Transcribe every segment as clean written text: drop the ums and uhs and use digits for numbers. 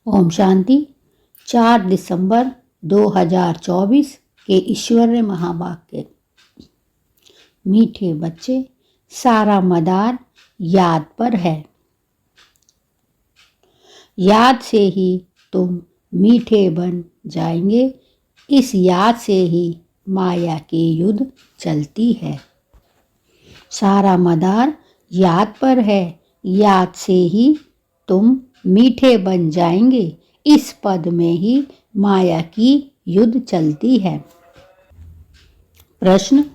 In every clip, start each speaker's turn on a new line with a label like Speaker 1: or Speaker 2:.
Speaker 1: ओम शांति। 4 दिसंबर 2024 के ईश्वरीय महावाक्य। मीठे बच्चे, सारा मदार याद पर है। याद से ही तुम मीठे बन जाएंगे। इस याद से ही माया की युद्ध चलती है। सारा मदार याद पर है। याद से ही तुम मीठे बन जाएंगे। इस पद में ही माया की युद्ध चलती है। प्रश्न: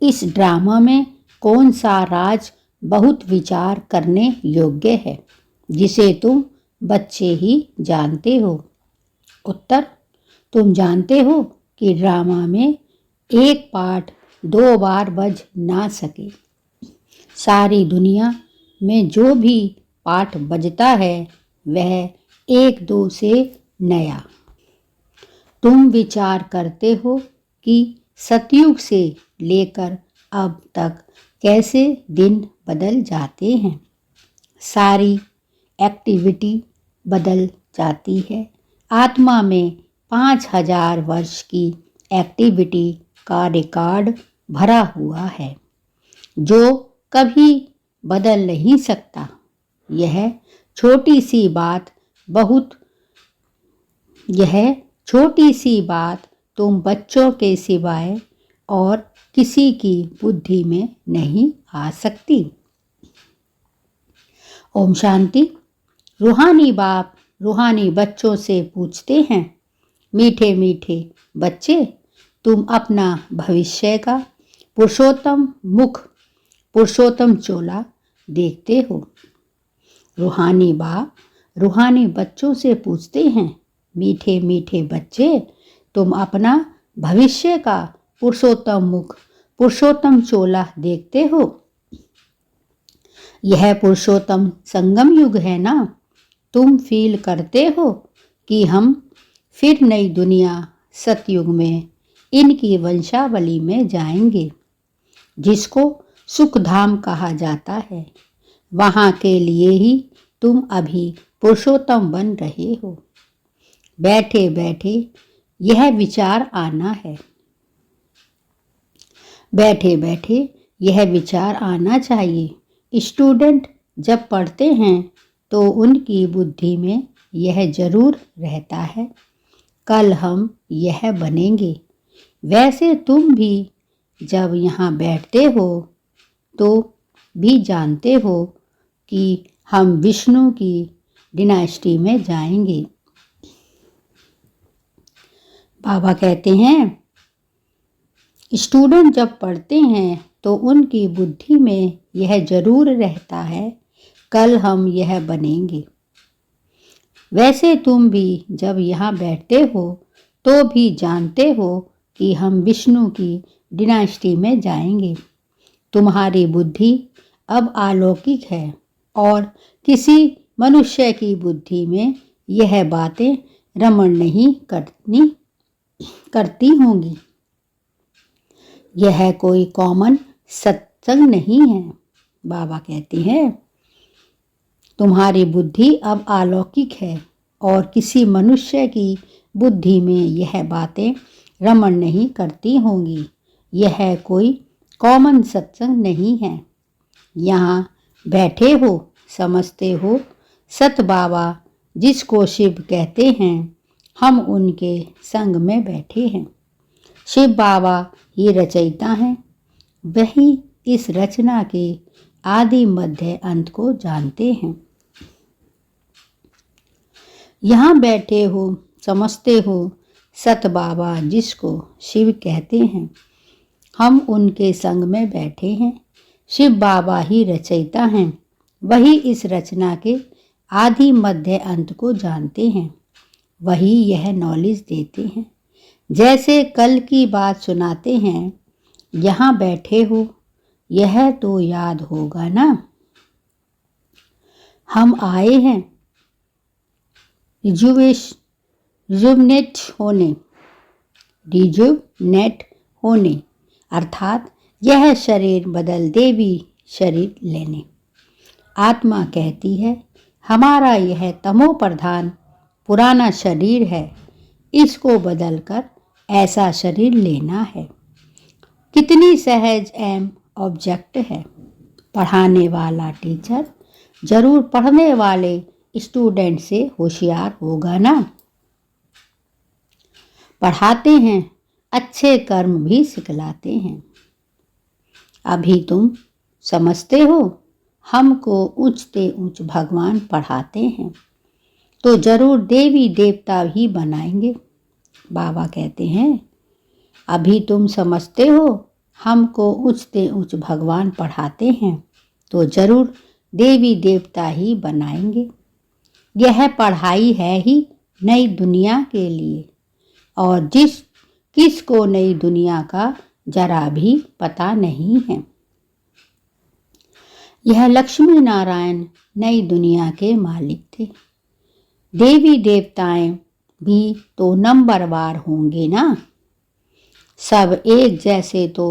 Speaker 1: इस ड्रामा में कौन सा राज बहुत विचार करने योग्य है, जिसे तुम बच्चे ही जानते हो? उत्तर: तुम जानते हो कि ड्रामा में एक पाठ 2 बार बज ना सके। सारी दुनिया में जो भी पाठ बजता है वह 1-2 से नया। तुम विचार करते हो कि सतयुग से लेकर अब तक कैसे दिन बदल जाते हैं। सारी एक्टिविटी बदल जाती है। आत्मा में 5000 वर्ष की एक्टिविटी का रिकॉर्ड भरा हुआ है, जो कभी बदल नहीं सकता। यह छोटी सी बात तुम बच्चों के सिवाय और किसी की बुद्धि में नहीं आ सकती। ओम शांति। रूहानी बाप रूहानी बच्चों से पूछते हैं, मीठे मीठे बच्चे, तुम अपना भविष्य का पुरुषोत्तम मुख, पुरुषोत्तम चोला देखते हो। रूहानी बाप रूहानी बच्चों से पूछते हैं, मीठे मीठे बच्चे, तुम अपना भविष्य का पुरुषोत्तम मुख, पुरुषोत्तम चोला देखते हो। यह पुरुषोत्तम संगम युग है ना? तुम फील करते हो कि हम फिर नई दुनिया सतयुग में इनकी वंशावली में जाएंगे, जिसको सुखधाम कहा जाता है। वहाँ के लिए ही तुम अभी पुरुषोत्तम बन रहे हो। बैठे बैठे यह विचार आना है। बैठे बैठे यह विचार आना चाहिए। स्टूडेंट जब पढ़ते हैं तो उनकी बुद्धि में यह जरूर रहता है, कल हम यह बनेंगे। वैसे तुम भी जब यहाँ बैठते हो तो भी जानते हो कि हम विष्णु की डिनास्टी में जाएंगे। बाबा कहते हैं, स्टूडेंट जब पढ़ते हैं तो उनकी बुद्धि में यह जरूर रहता है, कल हम यह बनेंगे। वैसे तुम भी जब यहाँ बैठते हो तो भी जानते हो कि हम विष्णु की डिनास्टी में जाएंगे। तुम्हारी बुद्धि अब अलौकिक है और किसी मनुष्य की बुद्धि में यह बातें रमण नहीं करती होंगी। यह कोई कॉमन सत्संग नहीं है। बाबा कहते हैं, तुम्हारी बुद्धि अब अलौकिक है और किसी मनुष्य की बुद्धि में यह बातें रमण नहीं करती होंगी। यह कोई कॉमन सत्संग नहीं है। यहाँ बैठे हो, समझते हो, सत बाबा जिसको शिव कहते हैं, हम उनके संग में बैठे हैं। शिव बाबा ही रचयिता हैं। वही इस रचना के आदि मध्य अंत को जानते हैं। यहाँ बैठे हो, समझते हो, सत बाबा जिसको शिव कहते हैं, हम उनके संग में बैठे हैं। शिव बाबा ही रचयिता हैं। वही इस रचना के आदि मध्य अंत को जानते हैं। वही यह नॉलेज देते हैं। जैसे कल की बात सुनाते हैं, यहाँ बैठे हो, यह तो याद होगा ना? हम आए हैं रिजुवनेट होने, अर्थात यह शरीर बदल देवी शरीर लेने। आत्मा कहती है, हमारा यह तमो प्रधान पुराना शरीर है, इसको बदलकर ऐसा शरीर लेना है। कितनी सहज एम ऑब्जेक्ट है। पढ़ाने वाला टीचर जरूर पढ़ने वाले स्टूडेंट से होशियार होगा ना। पढ़ाते हैं, अच्छे कर्म भी सिखलाते हैं। अभी तुम समझते हो, हमको ऊंचते ऊंच भगवान पढ़ाते हैं तो जरूर देवी देवता भी बनाएंगे। बाबा कहते हैं, अभी तुम समझते हो, हमको ऊंचते ऊंच भगवान पढ़ाते हैं तो जरूर देवी देवता ही बनाएंगे। यह पढ़ाई है ही नई दुनिया के लिए, और किसको नई दुनिया का जरा भी पता नहीं है। यह लक्ष्मी नारायण नई दुनिया के मालिक थे। देवी देवताएं भी तो नंबरवार होंगे ना। सब एक जैसे तो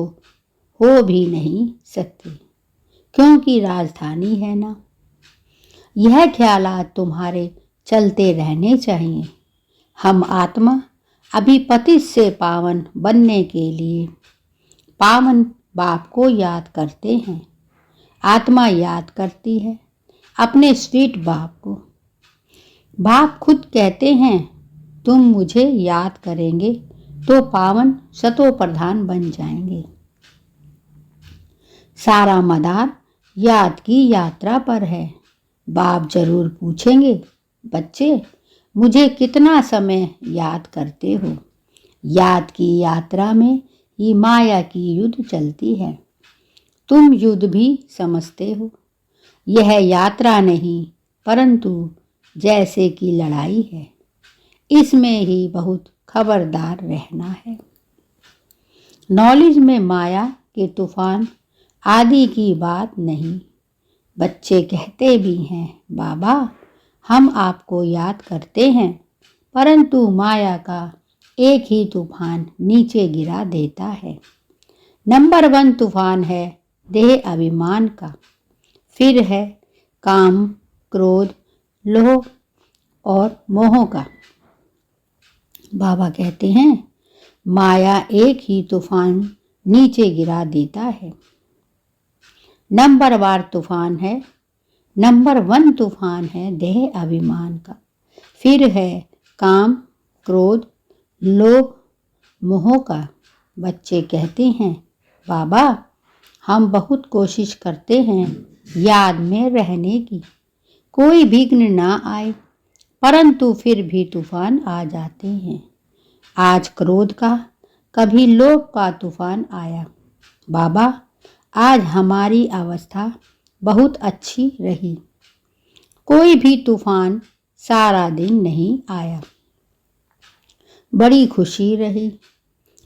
Speaker 1: हो भी नहीं सकते, क्योंकि राजधानी है ना। यह ख्यालात तुम्हारे चलते रहने चाहिए। हम आत्मा अभी पतित से पावन बनने के लिए पावन बाप को याद करते हैं। आत्मा याद करती है अपने स्वीट बाप को। बाप खुद कहते हैं, तुम मुझे याद करेंगे तो पावन सतो प्रधान बन जाएंगे। सारा मदार याद की यात्रा पर है। बाप जरूर पूछेंगे, बच्चे मुझे कितना समय याद करते हो। याद की यात्रा में ही माया की युद्ध चलती है। तुम युद्ध भी समझते हो। यह यात्रा नहीं, परंतु जैसे कि लड़ाई है। इसमें ही बहुत खबरदार रहना है। नॉलेज में माया के तूफान आदि की बात नहीं। बच्चे कहते भी हैं, बाबा हम आपको याद करते हैं, परंतु माया का एक ही तूफान नीचे गिरा देता है। नंबर 1 तूफान है देह अभिमान का, फिर है काम, क्रोध, लोभ और मोह का। बाबा कहते हैं, माया एक ही तूफान नीचे गिरा देता है। नंबर 1 तूफान है देह अभिमान का, फिर है काम, क्रोध, लोभ, मोह का। बच्चे कहते हैं, बाबा हम बहुत कोशिश करते हैं याद में रहने की, कोई विघ्न ना आए, परंतु फिर भी तूफान आ जाते हैं। आज क्रोध का, कभी लोभ का तूफान आया। बाबा आज हमारी अवस्था बहुत अच्छी रही। कोई भी तूफान सारा दिन नहीं आया। बड़ी खुशी रही।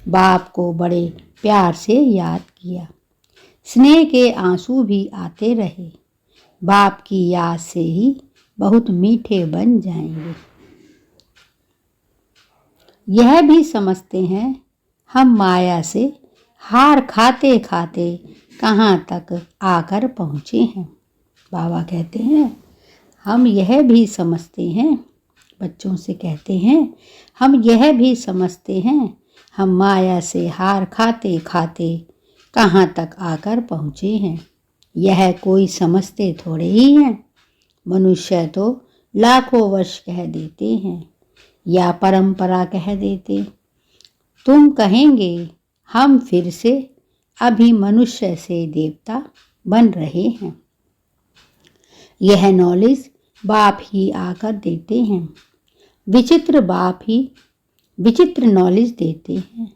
Speaker 1: बाप को बड़े प्यार से याद किया। स्नेह के आंसू भी आते रहे। बाप की याद से ही बहुत मीठे बन जाएंगे। यह भी समझते हैं, हम माया से हार खाते खाते कहाँ तक आकर पहुँचे हैं। बाबा कहते हैं, हम यह भी समझते हैं, बच्चों से कहते हैं, हम यह भी समझते हैं, हम माया से हार खाते खाते कहाँ तक आकर पहुँचे हैं। यह कोई समझते थोड़े ही हैं। मनुष्य तो लाखों वर्ष कह देते हैं या परंपरा कह देते। तुम कहेंगे हम फिर से अभी मनुष्य से देवता बन रहे हैं। यह नॉलेज बाप ही आकर देते हैं। विचित्र बाप ही विचित्र नॉलेज देते हैं।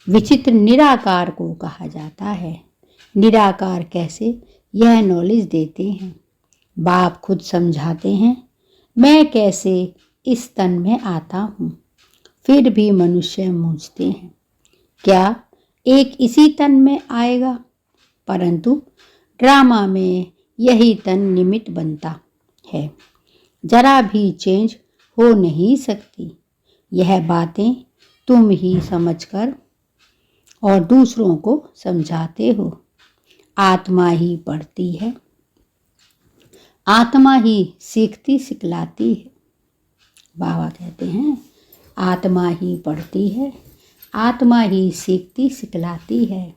Speaker 1: विचित्र निराकार को कहा जाता है। निराकार कैसे, यह नॉलेज देते हैं। बाप खुद समझाते हैं, मैं कैसे इस तन में आता हूँ। फिर भी मनुष्य मूझते हैं, क्या एक इसी तन में आएगा। परंतु ड्रामा में यही तन निमित्त बनता है, जरा भी चेंज हो नहीं सकती। यह बातें तुम ही समझकर और दूसरों को समझाते हो। आत्मा ही पढ़ती है, आत्मा ही सीखती सिखलाती है। बाबा कहते हैं आत्मा ही पढ़ती है, आत्मा ही सीखती सिखलाती है।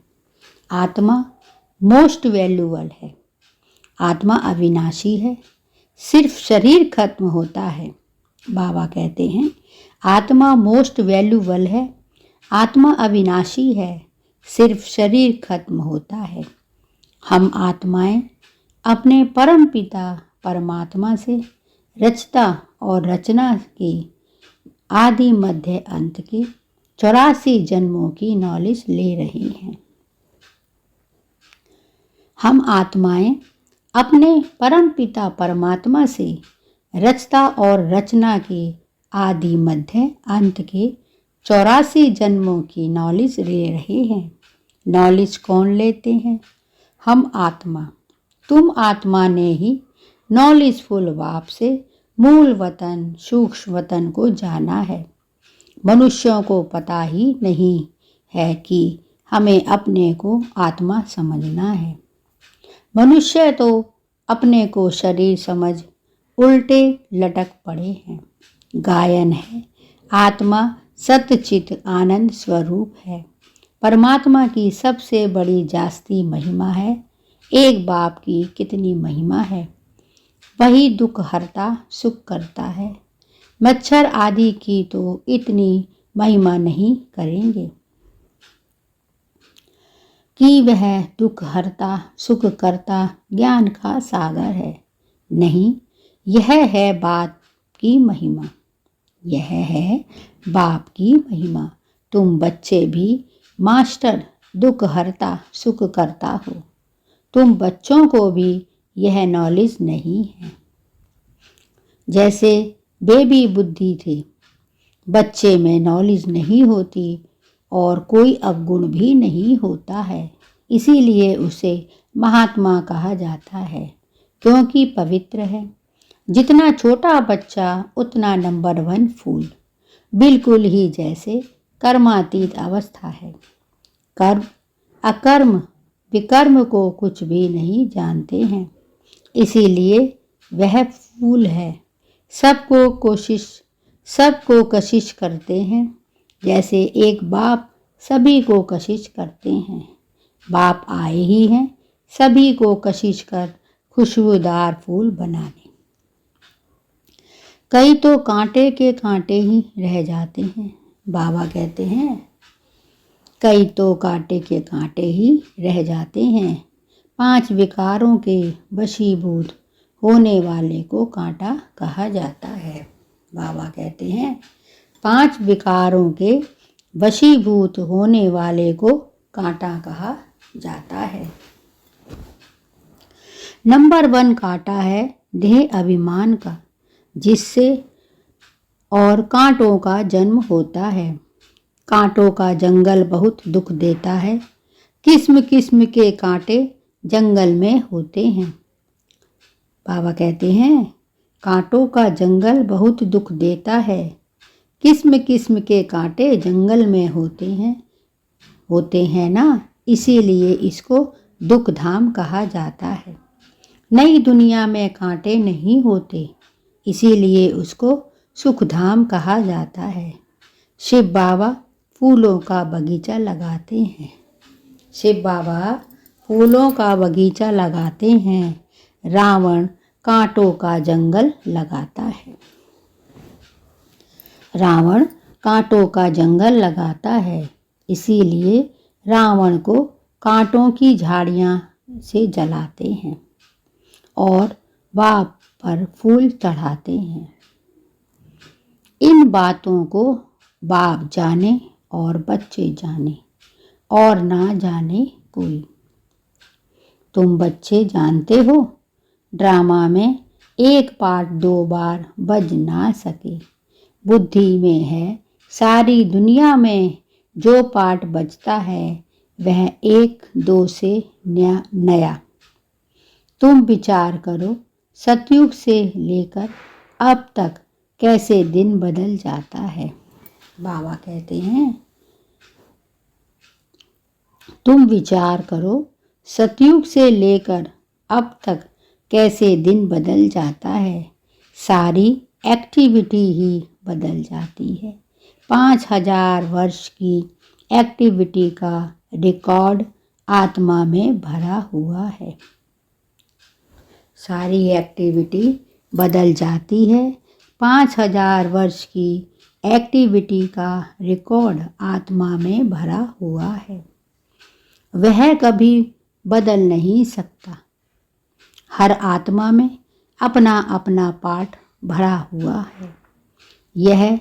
Speaker 1: आत्मा मोस्ट वैल्यूबल है। आत्मा अविनाशी है, सिर्फ शरीर खत्म होता है। बाबा कहते हैं आत्मा मोस्ट वैल्यूबल है, आत्मा अविनाशी है, सिर्फ शरीर खत्म होता है। हम आत्माएं अपने परम पिता परमात्मा से रचता और रचना की आदि मध्य अंत की 84 जन्मों की नॉलेज ले रही हैं। हम आत्माएं अपने परम पिता परमात्मा से रचता और रचना के आदि मध्य अंत के 84 जन्मों की नॉलेज ले रहे हैं। नॉलेज कौन लेते हैं? हम आत्मा। तुम आत्मा ने ही नॉलेजफुल बाप से मूल वतन सूक्ष्म वतन को जाना है। मनुष्यों को पता ही नहीं है कि हमें अपने को आत्मा समझना है। मनुष्य तो अपने को शरीर समझ उल्टे लटक पड़े हैं। गायन है आत्मा सतचित आनंद स्वरूप है। परमात्मा की सबसे बड़ी जास्ती महिमा है। एक बाप की कितनी महिमा है। वही दुख हरता सुख करता है। मच्छर आदि की तो इतनी महिमा नहीं करेंगे कि वह दुख हरता सुख करता ज्ञान का सागर है। नहीं, यह है बाप की महिमा। यह है बाप की महिमा। तुम बच्चे भी मास्टर दुख हरता सुख करता हो। तुम बच्चों को भी यह नॉलेज नहीं है। जैसे बेबी बुद्धि थी, बच्चे में नॉलेज नहीं होती और कोई अवगुण भी नहीं होता है। इसीलिए उसे महात्मा कहा जाता है, क्योंकि पवित्र है। जितना छोटा बच्चा उतना नंबर 1 फूल। बिल्कुल ही जैसे कर्मातीत अवस्था है। कर्म अकर्म विकर्म को कुछ भी नहीं जानते हैं, इसीलिए वह फूल है। सबको कशिश करते हैं, जैसे एक बाप सभी को कशिश करते हैं। बाप आए ही हैं सभी को कशिश कर खुशबूदार फूल बनाने। कई तो कांटे के कांटे ही रह जाते हैं। बाबा कहते हैं कई तो कांटे के कांटे ही रह जाते हैं। 5 विकारों के वशीभूत होने वाले को कांटा कहा जाता है। बाबा कहते हैं 5 विकारों के वशीभूत होने वाले को कांटा कहा जाता है। नंबर 1 कांटा है देह अभिमान का, जिससे और कांटों का जन्म होता है। कांटों का जंगल बहुत दुख देता है। किस्म किस्म के कांटे जंगल में होते हैं। बाबा कहते हैं कांटों का जंगल बहुत दुख देता है। किस्म किस्म के कांटे जंगल में होते हैं ना, इसीलिए इसको दुख धाम कहा जाता है। नई दुनिया में कांटे नहीं होते, इसीलिए उसको सुख धाम कहा जाता है। शिव बाबा फूलों का बगीचा लगाते हैं। शिव बाबा फूलों का बगीचा लगाते हैं। रावण कांटों का जंगल लगाता है। रावण कांटों का जंगल लगाता है, इसीलिए रावण को कांटों की झाड़ियाँ से जलाते हैं और बाप पर फूल चढ़ाते हैं। इन बातों को बाप जाने और बच्चे जाने और ना जाने कोई। तुम बच्चे जानते हो ड्रामा में एक पार्ट 2 बार बज ना सके। बुद्धि में है सारी दुनिया में जो पार्ट बजता है वह 1-2 से नया। तुम विचार करो सतयुग से लेकर अब तक कैसे दिन बदल जाता है। बाबा कहते हैं तुम विचार करो सतयुग से लेकर अब तक कैसे दिन बदल जाता है। सारी एक्टिविटी ही बदल जाती है। 5000 वर्ष की एक्टिविटी का रिकॉर्ड आत्मा में भरा हुआ है। सारी एक्टिविटी बदल जाती है। 5000 वर्ष की एक्टिविटी का रिकॉर्ड आत्मा में भरा हुआ है। वह कभी बदल नहीं सकता। हर आत्मा में अपना अपना पार्ट भरा हुआ है। यह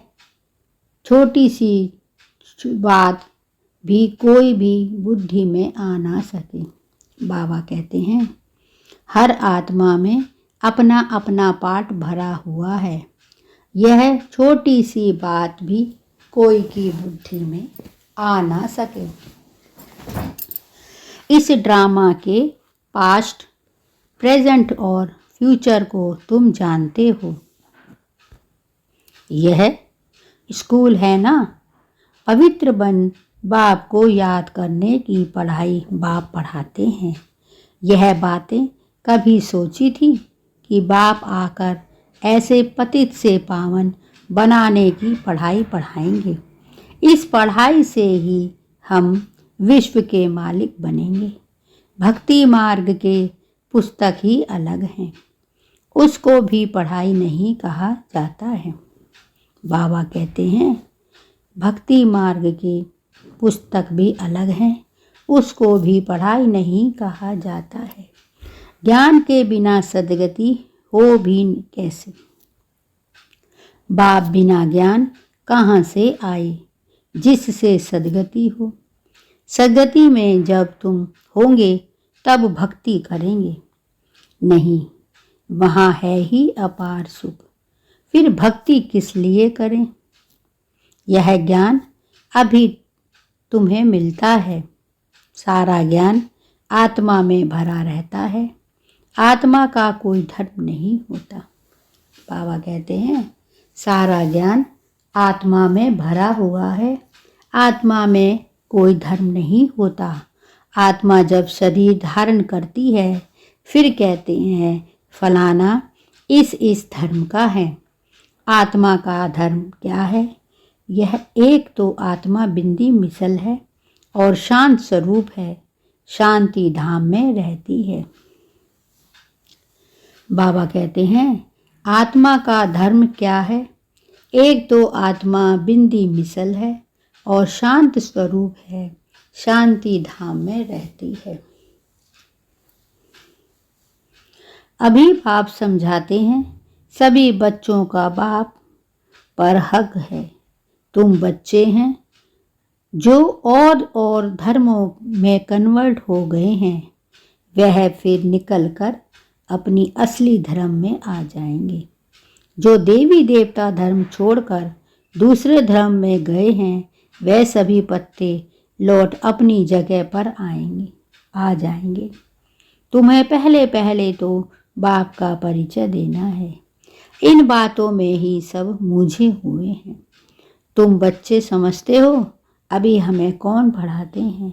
Speaker 1: छोटी सी बात भी कोई भी बुद्धि में आ ना सके। बाबा कहते हैं हर आत्मा में अपना अपना पार्ट भरा हुआ है। यह छोटी सी बात भी कोई की बुद्धि में आ ना सके। इस ड्रामा के पास्ट, प्रेजेंट और फ्यूचर को तुम जानते हो। यह स्कूल है ना। पवित्र बन बाप को याद करने की पढ़ाई बाप पढ़ाते हैं। यह बातें कभी सोची थी कि बाप आकर ऐसे पतित से पावन बनाने की पढ़ाई पढ़ाएंगे। इस पढ़ाई से ही हम विश्व के मालिक बनेंगे। भक्ति मार्ग के पुस्तक ही अलग हैं। उसको भी पढ़ाई नहीं कहा जाता है। बाबा कहते हैं भक्ति मार्ग की पुस्तक भी अलग हैं, उसको भी पढ़ाई नहीं कहा जाता है। ज्ञान के बिना सद्गति हो भी कैसे। बाप बिना ज्ञान कहाँ से आए जिससे सद्गति हो। सद्गति में जब तुम होंगे तब भक्ति करेंगे। नहीं, वहाँ है ही अपार सुख। फिर भक्ति किस लिए करें। यह ज्ञान अभी तुम्हें मिलता है। सारा ज्ञान आत्मा में भरा रहता है। आत्मा का कोई धर्म नहीं होता। बाबा कहते हैं सारा ज्ञान आत्मा में भरा हुआ है। आत्मा में कोई धर्म नहीं होता। आत्मा जब शरीर धारण करती है फिर कहते हैं फलाना इस धर्म का है। आत्मा का धर्म क्या है। यह एक तो आत्मा बिंदी मिसल है और शांत स्वरूप है। शांति धाम में रहती है। बाबा कहते हैं आत्मा का धर्म क्या है। एक तो आत्मा बिंदी मिसल है और शांत स्वरूप है। शांति धाम में रहती है। अभी बाप समझाते हैं सभी बच्चों का बाप पर हक है। तुम बच्चे हैं जो और धर्मों में कन्वर्ट हो गए हैं। वह फिर निकलकर अपनी असली धर्म में आ जाएंगे। जो देवी देवता धर्म छोड़कर दूसरे धर्म में गए हैं वह सभी पत्ते लौट अपनी जगह पर आ जाएंगे। तुम्हें पहले पहले तो बाप का परिचय देना है। इन बातों में ही सब मूझे हुए हैं। तुम बच्चे समझते हो अभी हमें कौन पढ़ाते हैं।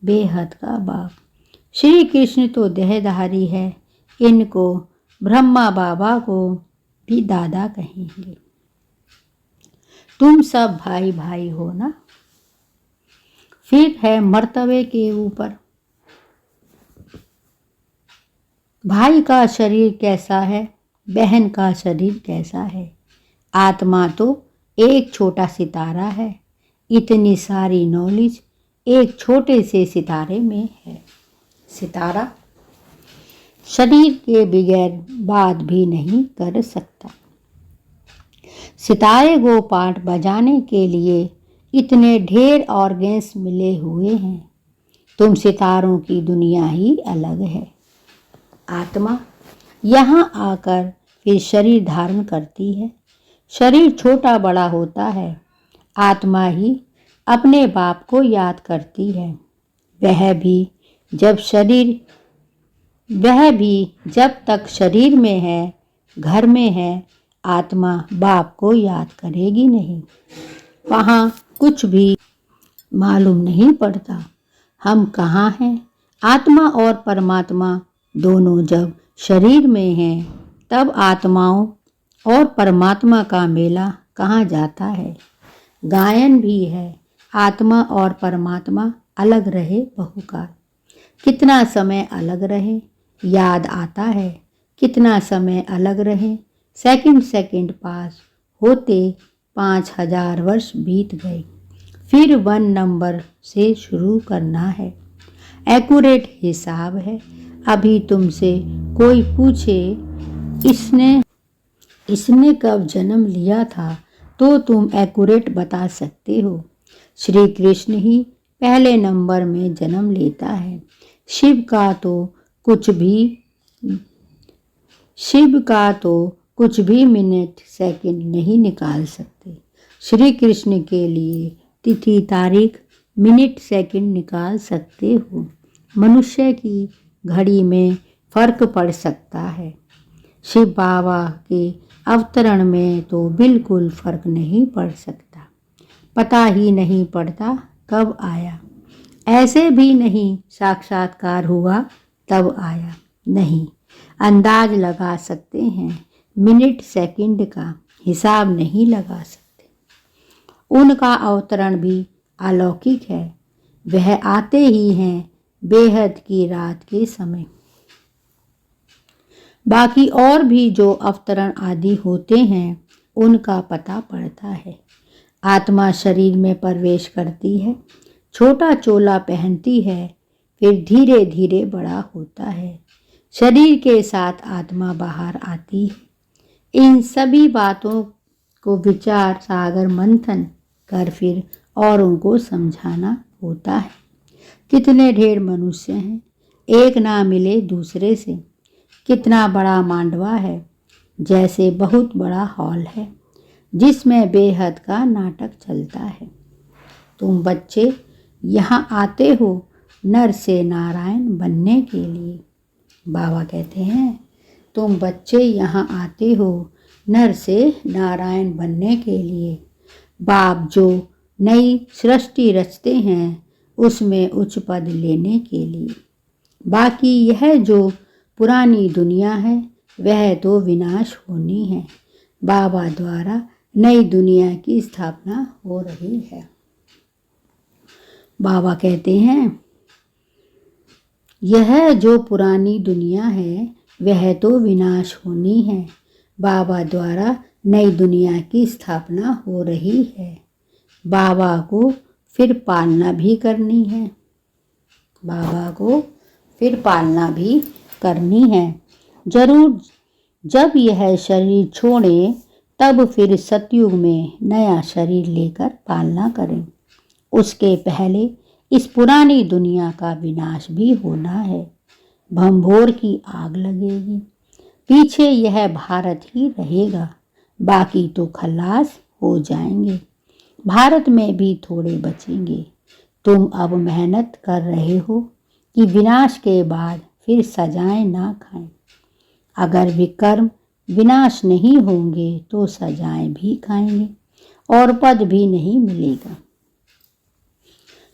Speaker 1: बेहद का बाप। श्री कृष्ण तो देहधारी है। इनको ब्रह्मा बाबा को भी दादा कहेंगे। तुम सब भाई भाई हो ना। फिर है मर्तबे के ऊपर। भाई का शरीर कैसा है, बहन का शरीर कैसा है। आत्मा तो एक छोटा सितारा है। इतनी सारी नॉलेज एक छोटे से सितारे में है। सितारा शरीर के बगैर बात भी नहीं कर सकता। सितारे को पाठ बजाने के लिए इतने ढेर ऑर्गन्स मिले हुए हैं। तुम सितारों की दुनिया ही अलग है। आत्मा यहाँ आकर फिर शरीर धारण करती है। शरीर छोटा बड़ा होता है। आत्मा ही अपने बाप को याद करती है। वह भी जब तक शरीर में है, घर में है, आत्मा बाप को याद करेगी नहीं। वहाँ कुछ भी मालूम नहीं पड़ता हम कहाँ हैं। आत्मा और परमात्मा दोनों जब शरीर में हैं तब आत्माओं और परमात्मा का मेला कहाँ जाता है। गायन भी है, आत्मा और परमात्मा अलग रहे बहुकाल। कितना समय अलग रहे याद आता है, कितना समय अलग रहे सेकंड सेकंड पास होते 5000 वर्ष बीत गए। फिर 1 नंबर से शुरू करना है, एक्यूरेट हिसाब है। अभी तुमसे कोई पूछे इसने कब जन्म लिया था तो तुम एक्यूरेट बता सकते हो। श्री कृष्ण ही पहले नंबर में जन्म लेता है। शिव का तो कुछ भी मिनट सेकंड नहीं निकाल सकते। श्री कृष्ण के लिए तिथि तारीख मिनट सेकंड निकाल सकते हो। मनुष्य की घड़ी में फर्क पड़ सकता है, शिव बाबा के अवतरण में तो बिल्कुल फर्क नहीं पड़ सकता। पता ही नहीं पड़ता कब आया, ऐसे भी नहीं साक्षात्कार हुआ तब आया। नहीं, अंदाज लगा सकते हैं, मिनट सेकंड का हिसाब नहीं लगा सकते। उनका अवतरण भी अलौकिक है, वह आते ही हैं बेहद की रात के समय। बाकी और भी जो अवतरण आदि होते हैं उनका पता पड़ता है। आत्मा शरीर में प्रवेश करती है, छोटा चोला पहनती है, फिर धीरे धीरे बड़ा होता है। शरीर के साथ आत्मा बाहर आती है। इन सभी बातों को विचार सागर मंथन कर फिर औरों को समझाना होता है। कितने ढेर मनुष्य हैं, एक ना मिले दूसरे से। कितना बड़ा मांडवा है, जैसे बहुत बड़ा हॉल है जिसमें बेहद का नाटक चलता है। तुम बच्चे यहाँ आते हो नर से नारायण बनने के लिए। बाबा कहते हैं तुम बच्चे यहाँ आते हो नर से नारायण बनने के लिए। बाप जो नई सृष्टि रचते हैं उसमें उच्च पद लेने के लिए। बाकी यह जो पुरानी दुनिया है वह तो विनाश होनी है। बाबा द्वारा नई दुनिया की स्थापना हो रही है। बाबा कहते हैं यह जो पुरानी दुनिया है वह तो विनाश होनी है। बाबा द्वारा नई दुनिया की स्थापना हो रही है। बाबा को फिर पालना भी करनी है। बाबा को फिर पालना भी करनी है। जरूर जब यह शरीर छोड़े तब फिर सतयुग में नया शरीर लेकर पालना करें। उसके पहले इस पुरानी दुनिया का विनाश भी होना है। भंभोर की आग लगेगी, पीछे यह भारत ही रहेगा, बाकी तो खलास हो जाएंगे। भारत में भी थोड़े बचेंगे। तुम अब मेहनत कर रहे हो कि विनाश के बाद फिर सजाएं ना खाएं। अगर विकर्म विनाश नहीं होंगे तो सजाएं भी खाएंगे और पद भी नहीं मिलेगा।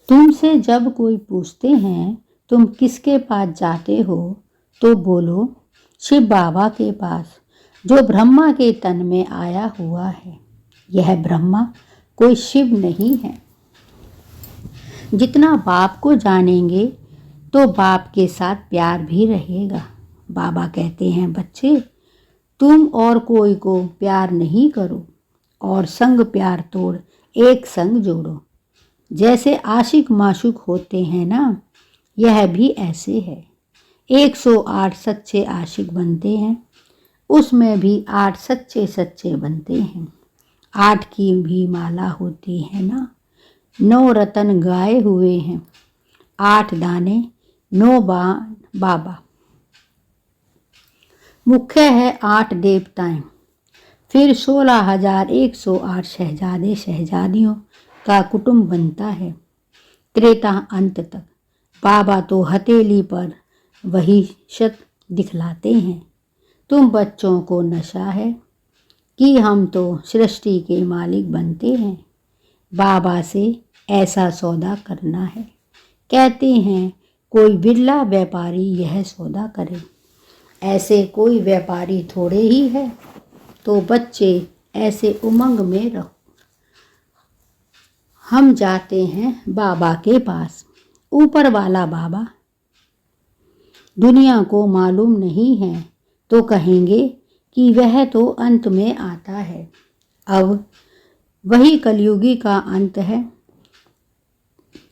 Speaker 1: तुमसे जब कोई पूछते हैं तुम किसके पास जाते हो तो बोलो शिव बाबा के पास, जो ब्रह्मा के तन में आया हुआ है। यह ब्रह्मा कोई शिव नहीं है। जितना बाप को जानेंगे तो बाप के साथ प्यार भी रहेगा। बाबा कहते हैं बच्चे तुम और कोई को प्यार नहीं करो और संग प्यार तोड़ एक संग जोड़ो। जैसे आशिक माशूक होते हैं ना, यह भी ऐसे है। 108 सच्चे आशिक बनते हैं, उसमें भी 8 सच्चे सच्चे बनते हैं। 8 की भी माला होती है ना। 9 रतन गाए हुए हैं, 8 दाने 9 बाबा। मुख्य है 8 देवताएं, फिर 16,108 शहजादे शहजादियों का कुटुंब बनता है। त्रेता अंत तक बाबा तो हथेली पर वही शत दिखलाते हैं। तुम बच्चों को नशा है कि हम तो सृष्टि के मालिक बनते हैं। बाबा से ऐसा सौदा करना है। कहते हैं कोई बिरला व्यापारी यह सौदा करे। ऐसे कोई व्यापारी थोड़े ही है। तो बच्चे ऐसे उमंग में रहो। हम जाते हैं बाबा के पास। ऊपर वाला बाबा दुनिया को मालूम नहीं है तो कहेंगे कि वह तो अंत में आता है। अब वही कलयुगी का अंत है।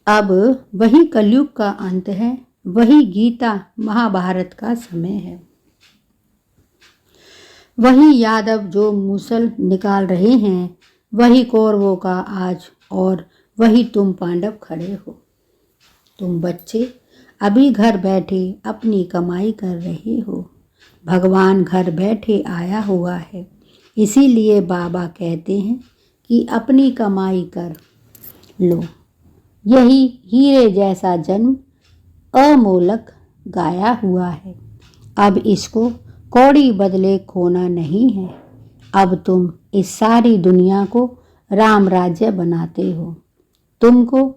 Speaker 1: अब वही कलयुग का अंत है। वही गीता महाभारत का समय है। वही यादव जो मूसल निकाल रहे हैं, वही कौरवों का आज, और वही तुम पांडव खड़े हो। तुम बच्चे अभी घर बैठे अपनी कमाई कर रहे हो। भगवान घर बैठे आया हुआ है। इसीलिए बाबा कहते हैं कि अपनी कमाई कर लो। यही हीरे जैसा जन्म अमोलक गाया हुआ है। अब इसको कौड़ी बदले खोना नहीं है। अब तुम इस सारी दुनिया को राम राज्य बनाते हो। तुमको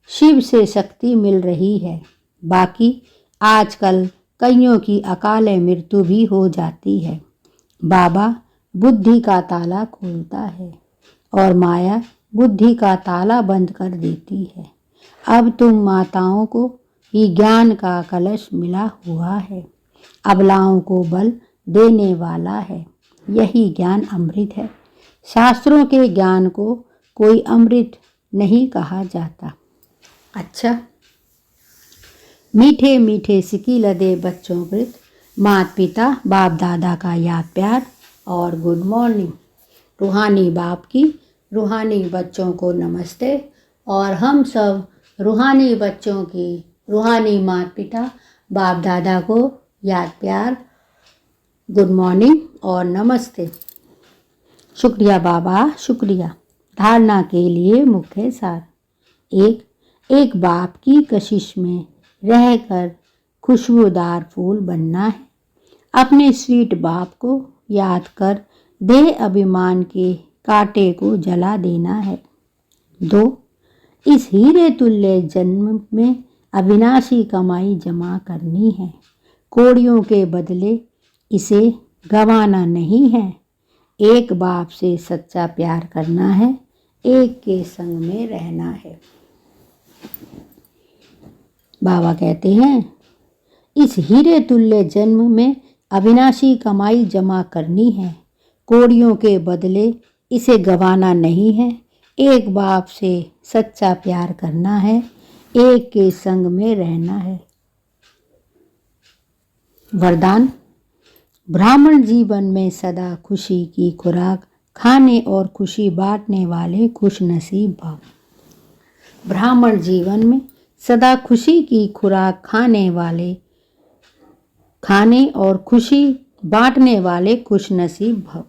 Speaker 1: शिव से शक्ति मिल रही है। बाकी आजकल कईयों की अकाल मृत्यु भी हो जाती है। बाबा बुद्धि का ताला खोलता है और माया बुद्धि का ताला बंद कर देती है। अब तुम माताओं को ही ज्ञान का कलश मिला हुआ है। अबलाओं को बल देने वाला है। यही ज्ञान अमृत है। शास्त्रों के ज्ञान को कोई अमृत नहीं कहा जाता। अच्छा, मीठे मीठे सिकी लदे बच्चों वृत, माता पिता बाप दादा का याद प्यार और गुड मॉर्निंग। रूहानी बाप की रूहानी बच्चों को नमस्ते। और हम सब रूहानी बच्चों की रूहानी माता पिता बाप दादा को याद प्यार, गुड मॉर्निंग और नमस्ते। शुक्रिया बाबा, शुक्रिया। धारणा के लिए मुख्य सार। एक बाप की कशिश में रहकर खुशबूदार फूल बनना है। अपने स्वीट बाप को याद कर देह अभिमान के कांटे को जला देना है। 2, इस हीरे तुल्य जन्म में अविनाशी कमाई जमा करनी है। कौड़ियों के बदले इसे गंवाना नहीं है। एक बाप से सच्चा प्यार करना है। एक के संग में रहना है। बाबा कहते हैं, इस हीरे तुल्य जन्म में अविनाशी कमाई जमा करनी है। कौड़ियों के बदले इसे गंवाना नहीं है। एक बाप से सच्चा प्यार करना है। एक के संग में रहना है। वरदान। ब्राह्मण जीवन में सदा खुशी की खुराक खाने और खुशी बांटने वाले खुश नसीब भव। ब्राह्मण जीवन में सदा खुशी की खुराक खाने और खुशी बांटने वाले खुश नसीब भव।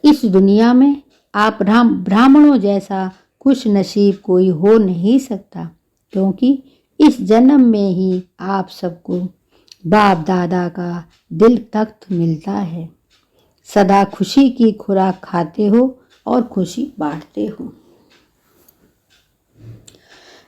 Speaker 1: इस दुनिया में आप ब्राह्मणों जैसा खुश नसीब कोई हो नहीं सकता, क्योंकि इस जन्म में ही आप सबको बाप दादा का दिल तख्त मिलता है। सदा खुशी की खुराक खाते हो और खुशी बांटते हो।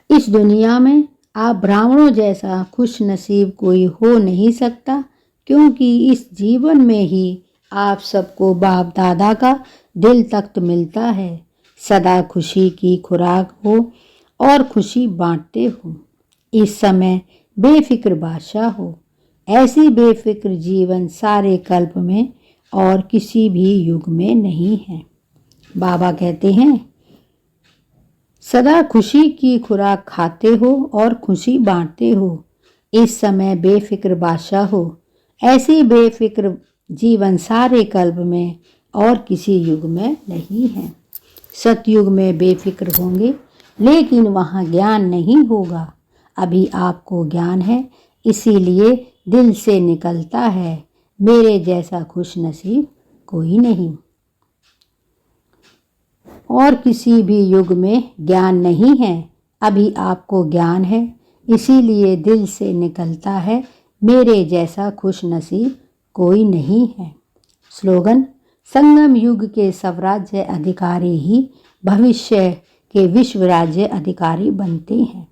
Speaker 1: इस दुनिया में आप ब्राह्मणों जैसा खुश नसीब कोई हो नहीं सकता, क्योंकि इस जीवन में ही आप सबको बाप दादा का दिल तख्त मिलता है। सदा खुशी की खुराक हो और खुशी बांटते हो। इस समय बेफिक्र बादशाह हो। ऐसी बेफिक्र जीवन सारे कल्प में और किसी भी युग में नहीं है। बाबा कहते हैं, सदा खुशी की खुराक खाते हो और खुशी बांटते हो। इस समय बेफिक्र बादशाह हो। ऐसी बेफिक्र जीवन सारे कल्प में और किसी युग में नहीं है। सतयुग में बेफिक्र होंगे, लेकिन वहाँ ज्ञान नहीं होगा। अभी आपको ज्ञान है, इसीलिए दिल से निकलता है, मेरे जैसा खुश नसीब कोई नहीं। और किसी भी युग में ज्ञान नहीं है। अभी आपको ज्ञान है, इसीलिए दिल से निकलता है, मेरे जैसा खुश नसीब कोई नहीं है। स्लोगन। संगम युग के स्वराज्य अधिकारी ही भविष्य के विश्व राज्य अधिकारी बनते हैं।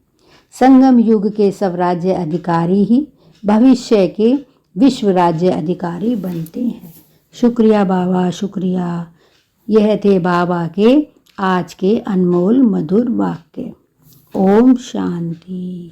Speaker 1: संगम युग के स्वराज्य अधिकारी ही भविष्य के विश्व राज्य अधिकारी बनते हैं। शुक्रिया बाबा, शुक्रिया। यह थे बाबा के आज के अनमोल मधुर वाक्य। ओम शांति।